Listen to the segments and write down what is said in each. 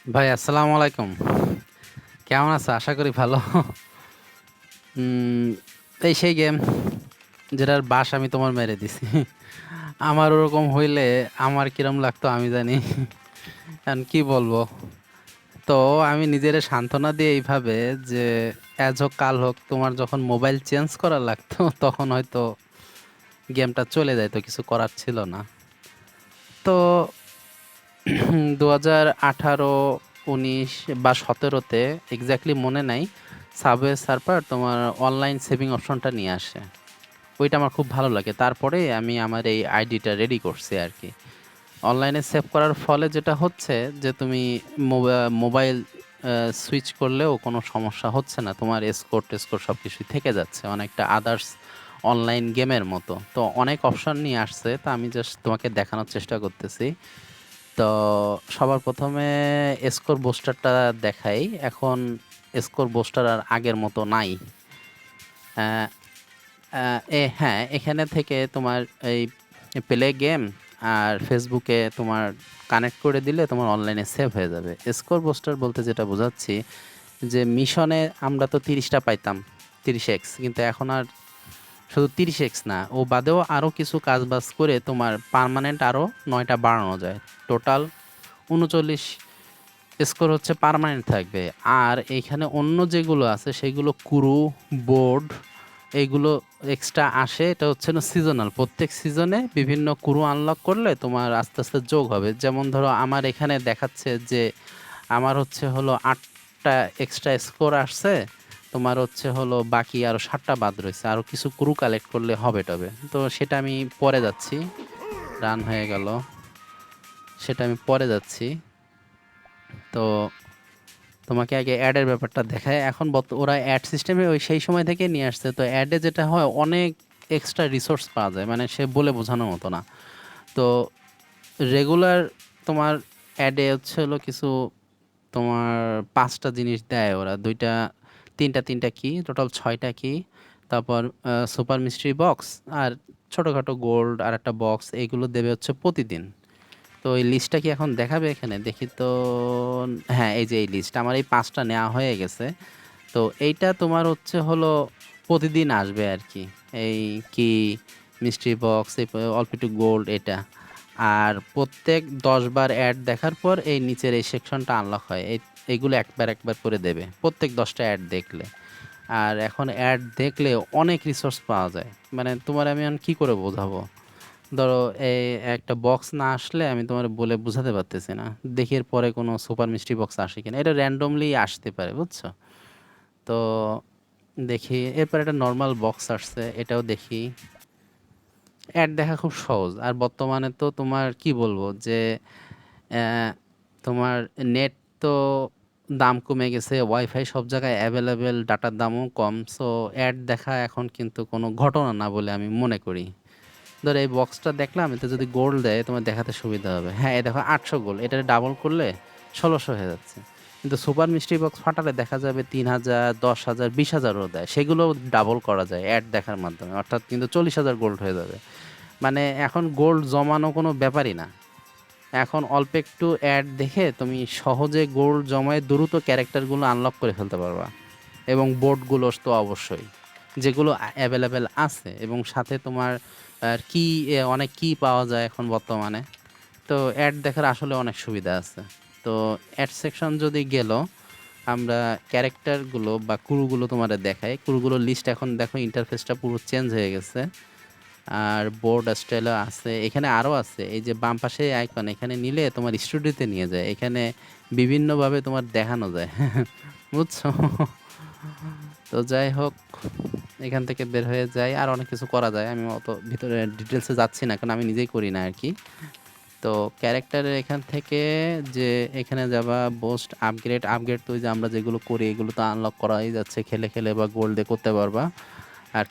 ভাই আসসালামু আলাইকুম। কেমন আছো? আশা করি ভালো। উম, এই সেই গেম যেটার বাস আমি তোমার মেরে দিছি। আমার ওরকম হইলে আমার কিরম লাগতো আমি জানি। এখন কি বলবো? তো আমি নিজেরে সান্ত্বনা দিয়ে এইভাবে যে আজ হোক কাল হোক তোমার যখন মোবাইল চেঞ্জ করা লাগতো তখন হয়তো গেমটা চলে যায়, তো কিছু করার ছিল না। তো 2018, 19 বা 17-তে এক্স্যাক্টলি মনে নাই, সাবওয়ে সার্ফার তোমার অনলাইন সেভিং অপশনটা নিয়ে আসে। ওইটা আমার খুব ভালো লাগে। তারপরে আমি আমার এই আইডিটা রেডি করছি আর কি। অনলাইনে সেভ করার ফলে যেটা হচ্ছে যে তুমি মোবাইল সুইচ করলেও কোনো সমস্যা হচ্ছে না, তোমার স্কোর টেস্কোর সব কিছুই থেকে যাচ্ছে অনেকটা আদার্স অনলাইন গেমের মতো। তো অনেক অপশন নিয়ে আসছে, তো আমি জাস্ট তোমাকে দেখানোর চেষ্টা করতেছি। তো সবার প্রথমে স্কোর বুস্টারটা দেখাই। এখন স্কোর বুস্টার আর আগের মতো নাই। আহ, হ্যাঁ, এখানে থেকে তোমার এই প্লে গেম আর ফেসবুকে তোমার কানেক্ট করে দিলে তোমার অনলাইনে সেভ হয়ে যাবে। স্কোর বুস্টার বলতে যেটা বোঝাচ্ছি যে মিশনে আমরা তো 30টা পাইতাম, 30x, কিন্তু এখন আর শুধু 30x না, ও বাদেও আরও কিছু কাজ বাজ করে তোমার পার্মানেন্ট আরও 9টা বাড়ানো যায়। টোটাল 39 স্কোর হচ্ছে পার্মানেন্ট থাকবে। আর এইখানে অন্য যেগুলো আছে সেগুলো কুরু, বোর্ড, এইগুলো এক্সট্রা আসে। এটা হচ্ছে না সিজনাল, প্রত্যেক সিজনে বিভিন্ন কুরু আনলক করলে তোমার আস্তে আস্তে যোগ হবে। যেমন ধরো আমার এখানে দেখাচ্ছে যে আমার হচ্ছে হলো 8টা এক্সট্রা স্কোর আসছে, তোমার হচ্ছে হলো বাকি আরও 7টা বাদ রয়েছে, আরও কিছু কুরু কালেক্ট করলে হবে টবে। তো সেটা আমি পরে যাচ্ছি। রান হয়ে গেল, সেটা আমি পরে যাচ্ছি। তো তোমাকে আগে অ্যাডের ব্যাপারটা দেখায়। এখন ওরা অ্যাড সিস্টেমে ওই সেই সময় থেকে নিয়ে আসছে। তো অ্যাডে যেটা হয়, অনেক এক্সট্রা রিসোর্স পাওয়া যায়, মানে সে বলে বোঝানোর মতো না। তো রেগুলার তোমার অ্যাডে হচ্ছে হলো কিছু তোমার 5টা জিনিস দেয় ওরা, দুইটা তিনটা তিনটা কি টোটাল 6টা কি। তারপর সুপার মিস্ট্রি বক্স আর ছোটোখাটো গোল্ড আর একটা বক্স, এইগুলো দেবে হচ্ছে প্রতিদিন। তো এই লিস্টটা কি এখন দেখাবে এখানে? দেখি তো। হ্যাঁ, এই যে এই লিস্ট আমার এই 5টা নেওয়া হয়ে গেছে। তো এইটা তোমার হচ্ছে হলো প্রতিদিন আসবে আর কি। এই কি মিস্ট্রি বক্স, এই অল্প একটু গোল্ড এটা। আর প্রত্যেক 10বার অ্যাড দেখার পর এই নিচের এই সেকশনটা আনলক হয়। এইগুলো একবার একবার করে দেবে প্রত্যেক 10টা অ্যাড দেখলে। আর এখন অ্যাড দেখলে অনেক রিসোর্স পাওয়া যায়। মানে তোমার আমি এখন কী করে বোঝাবো? ধরো এই একটা বক্স না আসলে আমি তোমার বলে বোঝাতে পারতেছি না। দেখি এর পরে কোনো সুপার মিস্ট্রি বক্স আসে কিনা, এটা র্যান্ডমলি আসতে পারে, বুঝছো? তো দেখি এরপর একটা নর্মাল বক্স আসছে, এটাও দেখি। অ্যাড দেখা খুব সহজ। আর বর্তমানে তো তোমার কি বলবো যে তোমার নেট তো দাম কমে গেছে, ওয়াইফাই সব জায়গায় অ্যাভেলেবেল, ডাটার দামও কম। সো অ্যাড দেখা এখন কিন্তু কোনো ঘটনা না বলে আমি মনে করি। ধরো এই বক্সটা দেখলাম, এতে যদি গোল্ড দেয় তোমার দেখাতে সুবিধা হবে। হ্যাঁ, এই দেখো 800 গোল্ড, এটা ডাবল করলে 1600 হয়ে যাচ্ছে। কিন্তু সুপার মিস্ট্রি বক্স ফাটালে দেখা যাবে 3000, 10,000, 20,000ও দেয়, সেগুলো ডাবল করা যায় অ্যাড দেখার মাধ্যমে, অর্থাৎ কিন্তু 40,000 গোল্ড হয়ে যাবে। মানে এখন গোল্ড জমানো কোনো ব্যাপারই না। এখন অল্প একটু অ্যাড দেখে তুমি সহজে গোল্ড জমায়ে দ্রুত ক্যারেক্টারগুলো আনলক করে ফেলতে পারবা। এবং বোর্ডগুলো তো অবশ্যই, যেগুলো অ্যাভেলেবেল আছে, এবং সাথে তোমার কি অনেক কি পাওয়া যায় এখন বর্তমানে। তো অ্যাড দেখার আসলে অনেক সুবিধা আছে। তো অ্যাড সেকশন যদি গেল, আমরা ক্যারেক্টারগুলো বা কুরুগুলো তোমাদের দেখাই। কুরুগুলোর লিস্ট এখন দেখো, ইন্টারফেসটা পুরো চেঞ্জ হয়ে গেছে। আর বোর্ড স্টাইলও আছে, এখানে আরও আছে। এই যে বাম পাশে আইকন, এখানে নিলে তোমার স্টুডিওতে নিয়ে যায়, এখানে বিভিন্নভাবে তোমার দেখানো যায়। বুঝছো? তো যাই হোক, এখান থেকে বের হয়ে যায়, আর অনেক কিছু করা যায়। আমি অত ভিতরে ডিটেলসে যাচ্ছি না, কারণ আমি নিজেই করি না আর কি। তো ক্যারেক্টারের এখান থেকে যে এখানে যাবা, বোস্ট আপগ্রেড। আপগ্রেড তো ওই যে আমরা যেগুলো করি এগুলো তো আনলক করাই যাচ্ছে, খেলে খেলে বা গোল্ডে করতে পারবা। আর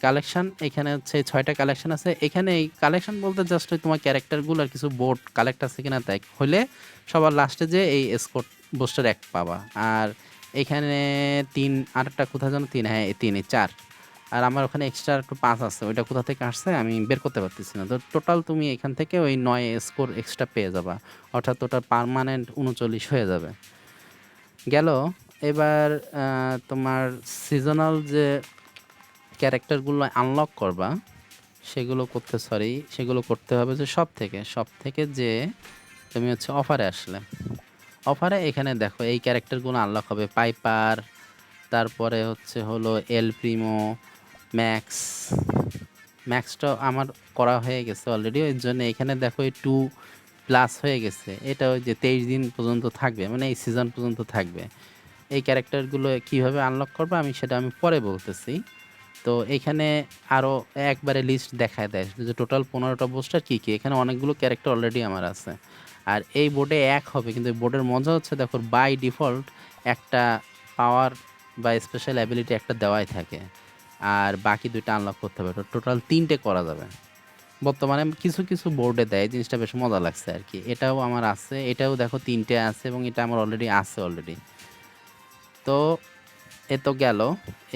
কালেকশন, এখানে হচ্ছে 6টা কালেকশন আছে। এখানে এই কালেকশন বলতে জাস্ট তোমার ক্যারেক্টারগুলো আর কিছু বোর্ড কালেক্ট আছে কিনা তাই হলে সবার লাস্টে যে এই স্কোর বুস্টার এক পাবা। আর এখানে তিন, আরেকটা কোথায় যেন তিন, হ্যাঁ এই তিন, এই চার, আর আমার ওখানে এক্সট্রা একটু 5 আছে, ওইটা কোথা থেকে আসছে আমি বের করতে পারতেছি না। তো টোটাল তুমি এখান থেকে ওই 9 স্কোর এক্সট্রা পেয়ে যাবা, অর্থাৎ ওটা পার্মানেন্ট 39 হয়ে যাবে। গেল। এবার তোমার সিজনাল যে ক্যারেক্টারগুলো আনলক করবা সেগুলো করতে হবে যে সব থেকে যে তুমি হচ্ছে অফারে আসলে, অফারে এখানে দেখো এই ক্যারেক্টারগুলো আনলক হবে: পাইপার, তারপরে হচ্ছে হলো এল প্রিমো, ম্যাক্স। ম্যাক্সটা আমার করা হয়ে গেছে অলরেডি, ওই জন্য এখানে দেখো এই 2+ হয়ে গেছে। এটা ওই যে 23 দিন পর্যন্ত থাকবে, মানে এই সিজন পর্যন্ত থাকবে। এই ক্যারেক্টারগুলো কিভাবে আনলক করবে আমি পরে বলতেছি। তো এখানে আরও একবারে লিস্ট দেখায় দেয় যে টোটাল 15টা বুস্টার কী কী। এখানে অনেকগুলো ক্যারেক্টার অলরেডি আমার আছে। আর এই বোর্ডে এক হবে, কিন্তু বোর্ডের মজা হচ্ছে দেখো বাই ডিফল্ট একটা পাওয়ার বা স্পেশাল অ্যাবিলিটি একটা দেওয়াই থাকে, আর বাকি দুইটা আনলক করতে হবে। টোটাল 3টে করা যাবে। বর্তমানে কিছু কিছু বোর্ডে দেয়, জিনিসটা বেশ মজা লাগছে আর কি। এটাও আমার আছে, এটাও দেখো 3টে আছে, এবং এটা আমার অলরেডি আছে অলরেডি। তো এ তো গেল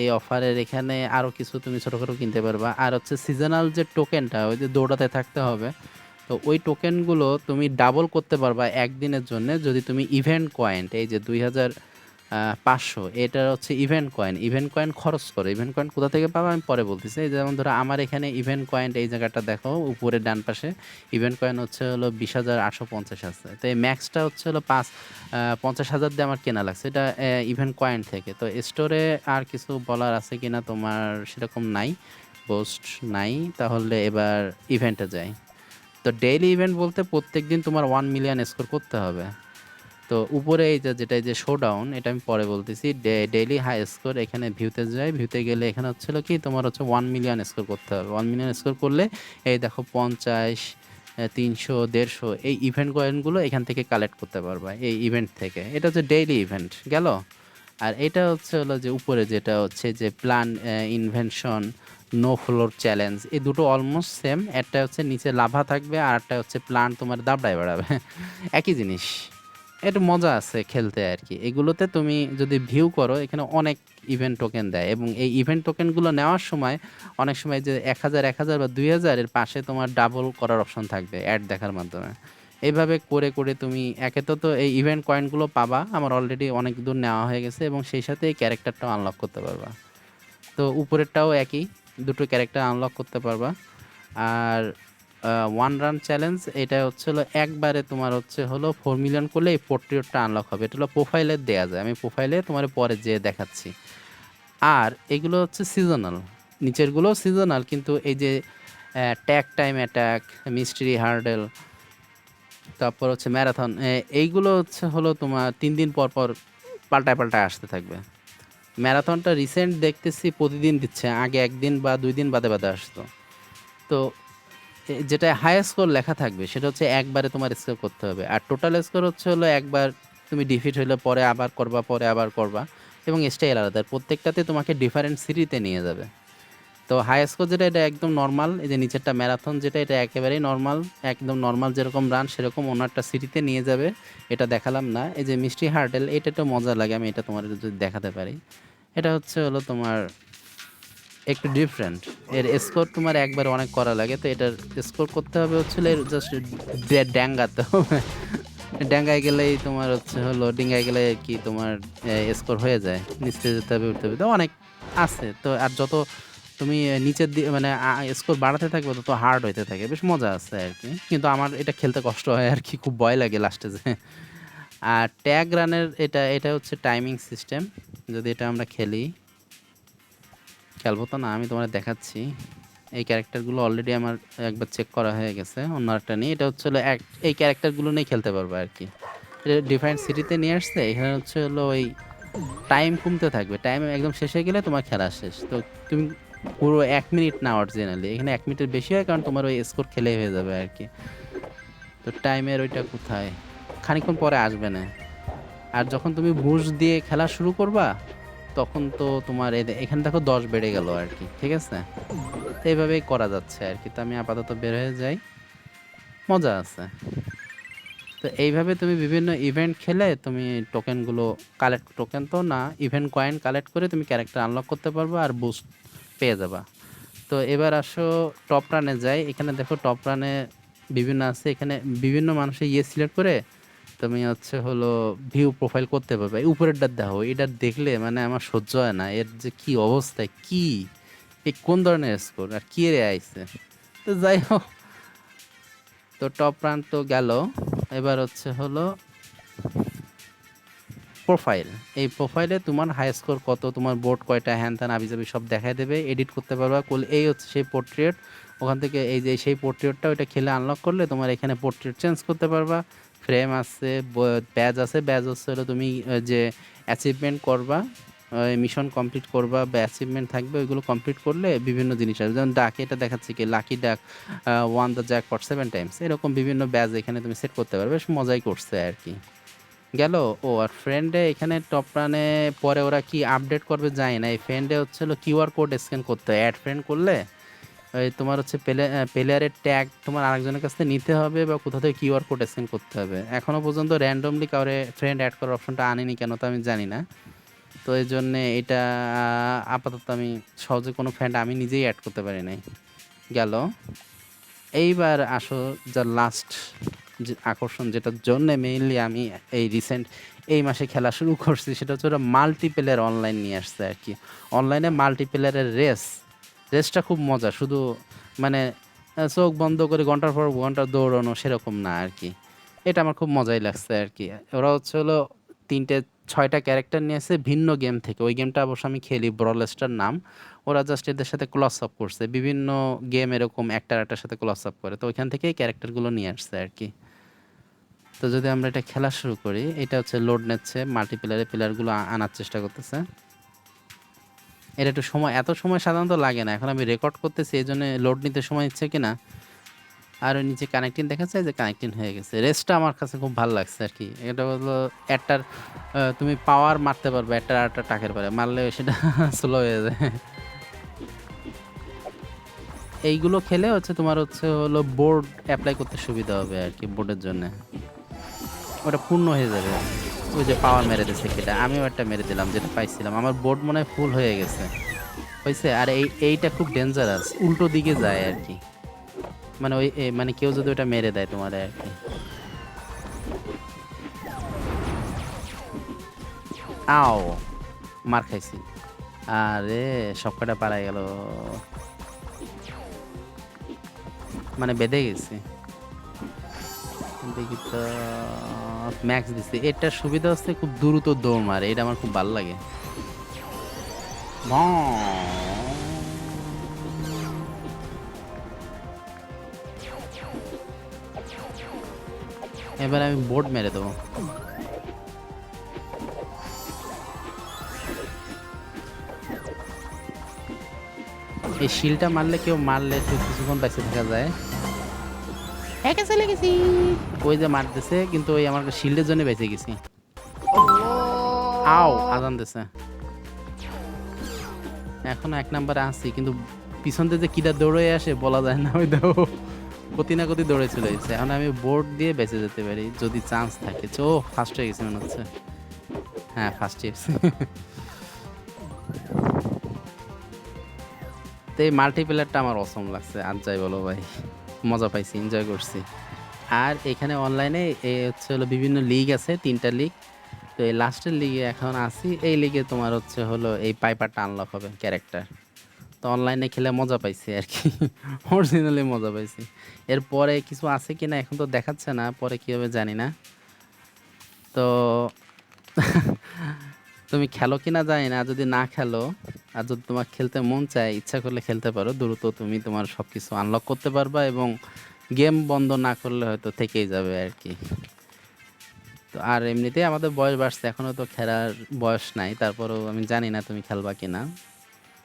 এই অফারের। এখানে আরও কিছু তুমি ছোটোখাটো কিনতে পারবা। আর হচ্ছে সিজনাল যে টোকেনটা, ওই যে দৌড়াতে থাকতে হবে, তো ওই টোকেনগুলো তুমি ডাবল করতে পারবা একদিনের জন্য যদি তুমি ইভেন্ট কয়েন, এই যে 2500, এটা হচ্ছে ইভেন্ট কয়েন খরচ করো। ইভেন্ট কয়েন কোথা থেকে পাবো আমি পরে বলতেছি। এই যেমন ধরো আমার এখানে ইভেন্ট কয়েন এই জায়গাটা দেখো উপরে ডান পাশে, ইভেন্ট কয়েন হচ্ছে হলো 20,850 আছে। তো এই ম্যাক্সটা হচ্ছে হলো 50,000 দিয়ে আমার কেনা লাগছে, এটা ইভেন্ট কয়েন থেকে। তো স্টোরে আর কিছু বলার আছে কিনা তোমার সেরকম নাই, পোস্ট নাই। তাহলে এবার ইভেন্টে যাই। তো ডেইলি ইভেন্ট বলতে প্রত্যেক দিন তোমার 1 মিলিয়ন স্কোর করতে হবে। তো উপরে এই যেটা এই যে শোডাউন, এটা আমি পরে বলতেছি। ডেইলি হাই স্কোর, এখানে ভিউতে যাই, ভিউতে গেলে এখানে হচ্ছিল কি তোমার হচ্ছে 1 মিলিয়ন স্কোর করতে হবে। 1 মিলিয়ন স্কোর করলে এই দেখো 50, 300, 150 এই ইভেন্ট কয়েনগুলো এখান থেকে কালেক্ট করতে পারবা এই ইভেন্ট থেকে। এটা হচ্ছে ডেইলি ইভেন্ট গেল। আর এটা হচ্ছে হলো যে উপরে যেটা হচ্ছে যে plan invention, no floor challenge, এই দুটো অলমোস্ট সেম। একটা হচ্ছে নিচে লাভা থাকবে, আর একটা হচ্ছে প্ল্যান তোমার দাবড়ায় বেড়াবে একই জিনিস। একটু মজা আছে খেলতে আর কি। এগুলোতে তুমি যদি ভিউ করো এখানে অনেক ইভেন্ট টোকেন দেয়, এবং এই ইভেন্ট টোকেনগুলো নেওয়ার সময় অনেক সময় যে 1000 বা 2000 এর পাশে তোমার ডাবল করার অপশন থাকবে অ্যাড দেখার মাধ্যমে। এইভাবে করে করে তুমি একে তো এই ইভেন্ট কয়েনগুলো পাবা, আমার অলরেডি অনেক দূর নেওয়া হয়ে গেছে, এবং সেই সাথে এই ক্যারেক্টারটাও আনলক করতে পারবা। তো উপরেরটাও একই, দুটো ক্যারেক্টার আনলক করতে পারবা। আর ওয়ান রান চ্যালেঞ্জ, এটা হচ্ছে হলো একবারে তোমার হচ্ছে হলো 4 মিলিয়ন করলে এই পোর্ট্রেটটা আনলক হবে। এটা হলো প্রোফাইলে দেয়া যায়, আমি প্রোফাইলে তোমার পরে যেয়ে দেখাচ্ছি। আর এগুলো হচ্ছে সিজনাল, নিচেরগুলো সিজনাল, কিন্তু এই যে ট্যাগ টাইম অ্যাটাক, মিস্ট্রি হার্ডেল, তারপর হচ্ছে ম্যারাথন, এইগুলো হচ্ছে হলো তোমার 3 দিন পর পর পাল্টায় পাল্টায় আসতে থাকবে। ম্যারাথনটা রিসেন্ট দেখতেছি প্রতিদিন দিচ্ছে, আগে 1 দিন বা 2 দিন বাদে বাদে আসতো। তো যেটা হাই স্কোর লেখা থাকবে সেটা হচ্ছে একবারে তোমার স্কোর করতে হবে। আর টোটাল স্কোর হচ্ছে হলো একবার তুমি ডিফিট হইলে পরে আবার করবা, পরে আবার করবা, এবং স্টাইল আলাদা, প্রত্যেকটাতে তোমাকে ডিফারেন্ট সিটিতে নিয়ে যাবে। তো হাই স্কোর যেটা, এটা একদম নর্মাল। এই যে নিচেরটা ম্যারাথন যেটা, এটা একেবারেই নর্মাল, একদম নর্মাল যেরকম রান সেরকম অন্য একটা সিটিতে নিয়ে যাবে। এটা দেখালাম না। এই যে মিষ্টি হার্ডেল, এটা একটু মজা লাগে, আমি এটা তোমার যদি দেখাতে পারি। এটা হচ্ছে হলো তোমার একটু ডিফারেন্ট। এর স্কোর তোমার একবার অনেক করা লাগে, তো এটার স্কোর করতে হবে হচ্ছে জাস্ট ড্যাঙ্গাতে হবে ড্যাঙ্গায় গেলেই তোমার হচ্ছে হলো, ডিঙ্গায় গেলে কি তোমার স্কোর হয়ে যায়। নিচে যেতে হবে, উঠতে হবে, তো অনেক আছে। তো আর যত তুমি নিচের দিকে মানে স্কোর বাড়াতে থাকবে তত হার্ড হইতে থাকে, বেশ মজা আছে আর কি। কিন্তু আমার এটা খেলতে কষ্ট হয় আর কি, খুব ভয় লাগে লাস্টে যে। আর ট্যাগ রানের এটা হচ্ছে টাইমিং সিস্টেম। যদি এটা আমরা খেলবো তো না, আমি তোমার দেখাচ্ছি। এই ক্যারেক্টারগুলো অলরেডি আমার একবার চেক করা হয়ে গেছে অন্য একটা নিয়ে। এটা হচ্ছে হলো এই ক্যারেক্টারগুলো নিয়ে খেলতে পারবো আর কি। এটা ডিফারেন্ট সিটিতে নিয়ে আসছে। এখানে হচ্ছে হলো ওই টাইম কমতে থাকবে, টাইম একদম শেষ হয়ে গেলে তোমার খেলা শেষ। তো তুমি পুরো 1 মিনিট না অরিজিনালি, এখানে 1 মিনিটের বেশি হয়, কারণ তোমার ওই স্কোর খেলেই হয়ে যাবে আর কি। তো টাইমের ওইটা কোথায়, খানিকক্ষণ পরে আসবে না। আর যখন তুমি বুশ দিয়ে খেলা শুরু করবা তখন তো তোমার এখানে দেখো 10 বেড়ে গেল আর কি, ঠিক আছে। তো এইভাবেই করা যাচ্ছে আর কি। তো আমি আপাতত বের হয়ে যাই, মজা আছে। তো এইভাবে তুমি বিভিন্ন ইভেন্ট খেলে তুমি টোকেন তো না, ইভেন্ট কয়েন কালেক্ট করে তুমি ক্যারেক্টার আনলক করতে পারবে আর বুস্ট পেয়ে যাবা। তো এবার আসো টপ রানে যাই। এখানে দেখো টপ রানে বিভিন্ন আছে, এখানে বিভিন্ন মানুষের সিলেক্ট করে তুমি হচ্ছে হলো ভিউ প্রোফাইল করতে পারবে। এই উপরেরটা দেখো, এটা দেখলে মানে আমার সহ্য হয় না, এর যে কি অবস্থা, কি এই কোন ধরনের স্কোর আর কি রে আইছে। তো যাই হোক, তো টপ রান তো গেল। এবার হচ্ছে হলো প্রোফাইল। এই প্রোফাইলে তোমার হাই স্কোর কত, তোমার বোর্ড কয়টা, হ্যান ত্যান আবিজাবি সব দেখায় দেবে, এডিট করতে পারবা। এই হচ্ছে সেই পোর্ট্রেট। ওখান থেকে এই যে সেই পোর্ট্রেটটা ওইটা খেলে আনলক করলে তোমার এখানে পোর্ট্রেট চেঞ্জ করতে পারবা। ফ্রেম আছে, ব্যাজ আছে। ব্যাজ হচ্ছে হলো তুমি যে অ্যাচিভমেন্ট করবা, মিশন কমপ্লিট করবা বা অ্যাচিভমেন্ট থাকবে, ওইগুলো কমপ্লিট করলে বিভিন্ন জিনিস আসবে। যেমন ডাক, এটা দেখাচ্ছে কি লাকি ডাক, ওয়ান দ্য জ্যাকপট 7 টাইমস, এরকম বিভিন্ন ব্যাজ এখানে তুমি সেট করতে পারবে। বেশ মজাই করছে আর কি। গেল। ও আর ফ্রেন্ডে এখানে টপ রানে পরে ওরা কি আপডেট করবে যায় না, এই ফ্রেন্ডে হচ্ছে হলো কিউআর কোড স্ক্যান করতে হয়। অ্যাড ফ্রেন্ড করলে ওই তোমার হচ্ছে প্লেয়ারের ট্যাগ তোমার আরেকজনের কাছ থেকে নিতে হবে বা কোথা থেকে কিউআর কোড স্ক্যান করতে হবে। এখনও পর্যন্ত র্যান্ডমলি কাউরে ফ্রেন্ড অ্যাড করার অপশনটা আনিনি, কেন তো আমি জানি না। তো এই জন্যে এটা আপাতত আমি সহজে কোনো ফ্রেন্ড আমি নিজেই অ্যাড করতে পারি নাই। গেল। এইবার আসো যা লাস্ট যে আকর্ষণ, যেটার জন্য মেইনলি আমি এই রিসেন্ট এই মাসে খেলা শুরু করছি, সেটা হচ্ছে ওরা মাল্টিপ্লেয়ার অনলাইন নিয়ে আসছে আর কি। অনলাইনে মাল্টিপ্লেয়ারের রেসটা খুব মজা, শুধু মানে চোখ বন্ধ করে ঘন্টার পর ঘন্টা দৌড়ানো সেরকম না আর কি। এটা আমার খুব মজাই লাগছে আর কি। ওরা হচ্ছে হলো 6টা ক্যারেক্টার নিয়ে আসছে ভিন্ন গেম থেকে। ওই গেমটা অবশ্য আমি খেলি, ব্রলেস্টার নাম। ওরা জাস্ট এদের সাথে ক্লস আপ করছে, বিভিন্ন গেম এরকম একটার একটার সাথে ক্লস আপ করে, তো ওইখান থেকেই ক্যারেক্টারগুলো নিয়ে আসছে আর কি। তো যদি আমরা এটা খেলা শুরু করি, এটা হচ্ছে লোড নিচ্ছে, মাল্টিপ্লেয়ারে প্লেয়ারগুলো আনার চেষ্টা করতেছে। এটা একটু সময়, এত সময় সাধারণত লাগে না, এখন আমি রেকর্ড করতেছি এই জন্য লোড নিতে সময় ইচ্ছে কিনা। আর ওই নিচে কানেক্টিং দেখাচ্ছে যে কানেক্টিং হয়ে গেছে। রেসটা আমার কাছে খুব ভালো লাগছে আর কি। এটা হলো একটার তুমি পাওয়ার মারতে পারবে, একটা আর একটা টাকের পারে মারলে সেটা স্লো হয়ে যায়। এইগুলো খেলে হচ্ছে তোমার হচ্ছে হলো বোর্ড অ্যাপ্লাই করতে সুবিধা হবে আর কি, বোর্ডের জন্য ওটা পূর্ণ হয়ে যাবে। ওই যে পাওয়ার মেরে দিচ্ছে কেটা, আমিও একটা মেরে দিলাম যেটা পাইছিলাম, আমার বোর্ড মনে হয় ফুল হয়ে গেছে হয়েছে। আর এইটা খুব ডেঞ্জারাস, উল্টো দিকে যায় আর কি। মানে ওই মানে কেউ যদি ওটা মেরে দেয় তোমার আর কি। আও, মার খাইছি। আরে সব কটা পালাই গেল, মানে বেঁধে গেছি। দেখি তো, ম্যাক্স দিচ্ছে। এটার সুবিধা হচ্ছে খুব দ্রুত দৌড় মারে, এটা আমার খুব ভালো লাগে। এবার আমি বোর্ড মেরে দেবো। এই শিলটা মারলে, কেউ মারলে একটু কিছুক্ষণ বেঁচে থাকা যায়। একা চলে গেছি। ওই যে মারতেছে, কিন্তু ওই আমার শিল্ডের জন্য বেঁচে গেছি। আও, আজান দিছে। এখনো 1 নাম্বারে আছি, কিন্তু পিছন থেকে যে কিটা দৌড়ে আসে বলা যায় না। ওই দেখো কতি না কতি দৌড়ে চলে গেছে। এখন আমি বোর্ড দিয়ে বেঁচে যেতে পারি যদি চান্স থাকে। ফার্স্ট হয়ে গেছে মনে হচ্ছে। হ্যাঁ, ফার্স্ট হয়েছে। তো এই মাল্টিপ্লেয়ারটা আমার অসম লাগছে, আর যাই বলো ভাই, মজা পাইছি, এনজয় করছি। আর এখানে অনলাইনে এই হচ্ছে হলো বিভিন্ন লিগ আছে, 3টা লিগ। তো এই লাস্টের লিগে এখন আছি। এই লিগে তোমার হচ্ছে হলো এই পাইপারটা আনলক হবে ক্যারেক্টার। তো অনলাইনে খেলে মজা পাইছি আর কি। অরিজিনালি মজা পাইছি। এরপরে কিছু আছে কিনা এখন তো দেখাচ্ছে না, পরে কি হবে জানি না। তো তুমি খেলো কিনা জানি না, যদি না খেলো আর যদি তোমার খেলতে মন চায়, ইচ্ছা করলে খেলতে পারো দ্রুত, তুমি তোমার সবকিছু আনলক করতে পারবা এবং গেম বন্ধ না করলে হয়তো থেকেই যাবে আর কি। তো আর এমনিতেই আমাদের বয়স বাড়ছে, এখনো তো খেলার বয়স নাই, তারপরেও আমি জানি না তুমি খেলবা কিনা।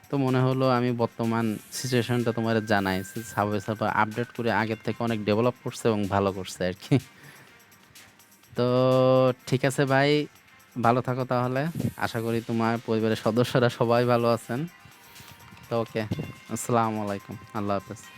তো মনে হলো আমি বর্তমান সিচুয়েশনটা তোমার জানাই। সাবওয়ে সার্ফার আপডেট করে আগের থেকে অনেক ডেভেলপ করছে এবং ভালো করছে আর কি। তো ঠিক আছে ভাই, ভালো থাকো তাহলে। আশা করি তোমার পরিবারের সদস্যরা সবাই ভালো আছেন। তো ওকে, আসসালামু আলাইকুম, আল্লাহ হাফেজ।